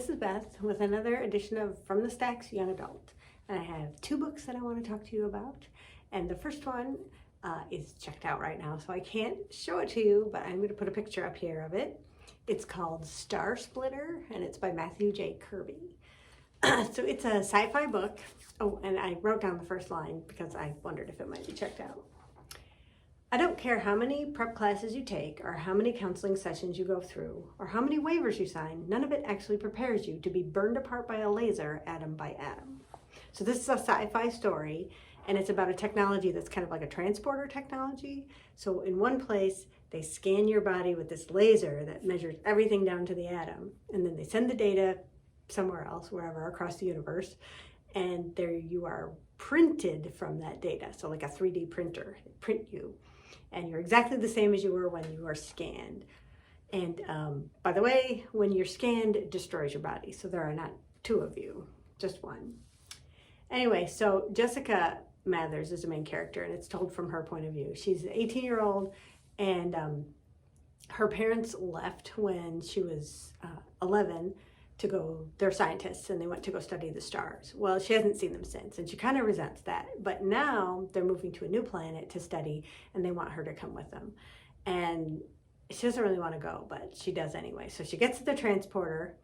this is Beth with another edition of From the Stacks Young Adult. And I have two books that I want to talk to you about. And the first one is checked out right now, so I can't show it to you, but I'm going to put a picture up here of it. It's called Star Splitter, and it's by Matthew J. Kirby. So it's a sci-fi book. Oh, and I wrote down the first line because I wondered if it might be checked out. I don't care how many prep classes you take, or how many counseling sessions you go through, or how many waivers you sign, none of it actually prepares you to be burned apart by a laser atom by atom. So this is a sci-fi story, and it's about a technology that's kind of like a transporter technology. So in one place, they scan your body with this laser that measures everything down to the atom, and then they send the data somewhere else, wherever, across the universe, and there you are printed from that data. So like a 3D printer, they print you. And you're exactly the same as you were when you were scanned. And by the way, when you're scanned, it destroys your body. So there are not two of you, just one. Anyway, so Jessica Mathers is the main character, and it's told from her point of view. She's an 18-year-old, and her parents left when she was 11 to go, they're scientists, and they went to go study the stars. Well, she hasn't seen them since, and she kind of resents that. But now they're moving to a new planet to study, and they want her to come with them. And she doesn't really want to go, but she does anyway. So she gets the transporter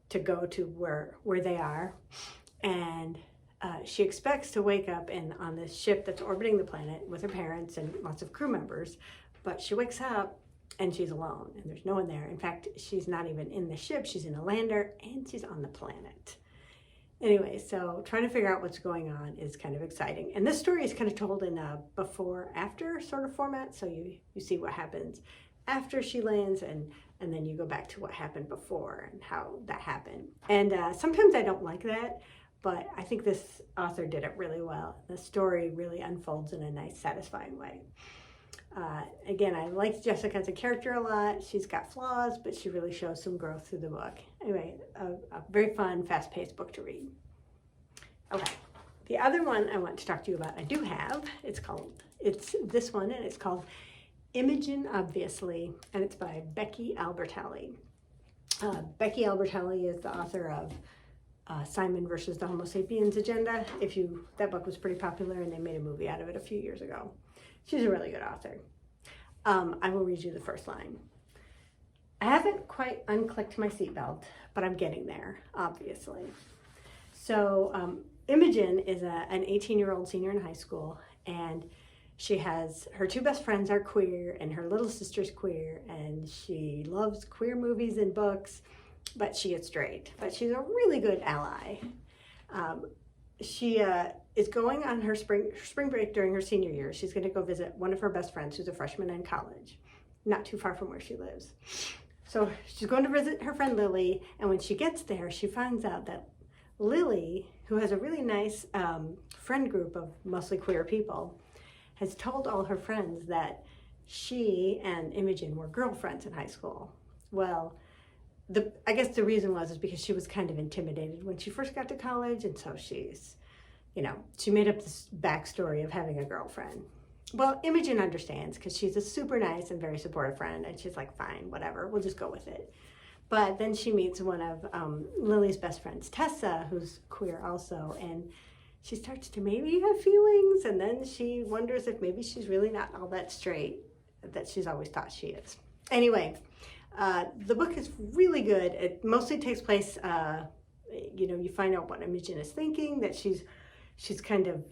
to go to where they are, and she expects to wake up on this ship that's orbiting the planet with her parents and lots of crew members. But she wakes up, and she's alone, and there's no one there. In fact, she's not even in the ship. She's in a lander, and she's on the planet. Anyway, so trying to figure out what's going on is kind of exciting. And this story is kind of told in a before-after sort of format. So you see what happens after she lands, and then you go back to what happened before and how that happened. And sometimes I don't like that, but I think this author did it really well. The story really unfolds in a nice, satisfying way. Again, I liked Jessica as a character a lot. She's got flaws, but she really shows some growth through the book. Anyway, a very fun, fast-paced book to read. Okay, the other one I want to talk to you about, I do have. It's this one, and it's called Imogen, obviously, and it's by Becky Albertalli. Becky Albertalli is the author of Simon versus the Homo sapiens Agenda. That book was pretty popular, and they made a movie out of it a few years ago. She's a really good author. I will read you the first line. I haven't quite unclicked my seatbelt, but I'm getting there, obviously. So Imogen is an 18-year-old senior in high school, and her two best friends are queer, and her little sister's queer, and she loves queer movies and books, but she is straight. But she's a really good ally. She is going on her spring break during her senior year. She's going to go visit one of her best friends who's a freshman in college, not too far from where she lives. So she's going to visit her friend Lily, and when she gets there, she finds out that Lily, who has a really nice friend group of mostly queer people, has told all her friends that she and Imogen were girlfriends in high school. Well, I guess the reason is because she was kind of intimidated when she first got to college, and so she made up this backstory of having a girlfriend. Well, Imogen understands because she's a super nice and very supportive friend, and she's like, fine, whatever, we'll just go with it. But then she meets one of Lily's best friends, Tessa, who's queer also, and she starts to maybe have feelings, and then she wonders if maybe she's really not all that straight that she's always thought she is. Anyway, the book is really good. It mostly takes place, you find out what Imogen is thinking, that she's kind of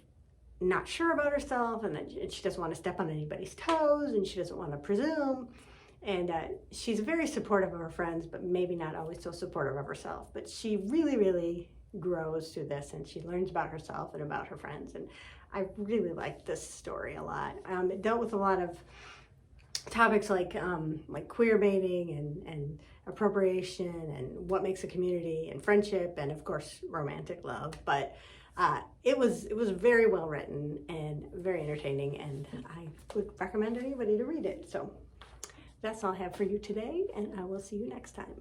not sure about herself, and that she doesn't want to step on anybody's toes, and she doesn't want to presume. And she's very supportive of her friends, but maybe not always so supportive of herself. But she really, really grows through this, and she learns about herself and about her friends. And I really liked this story a lot. It dealt with a lot of topics like queer baiting and appropriation and what makes a community and friendship and of course romantic love. But it was very well written and very entertaining, and I would recommend anybody to read it. So that's all I have for you today, and I will see you next time.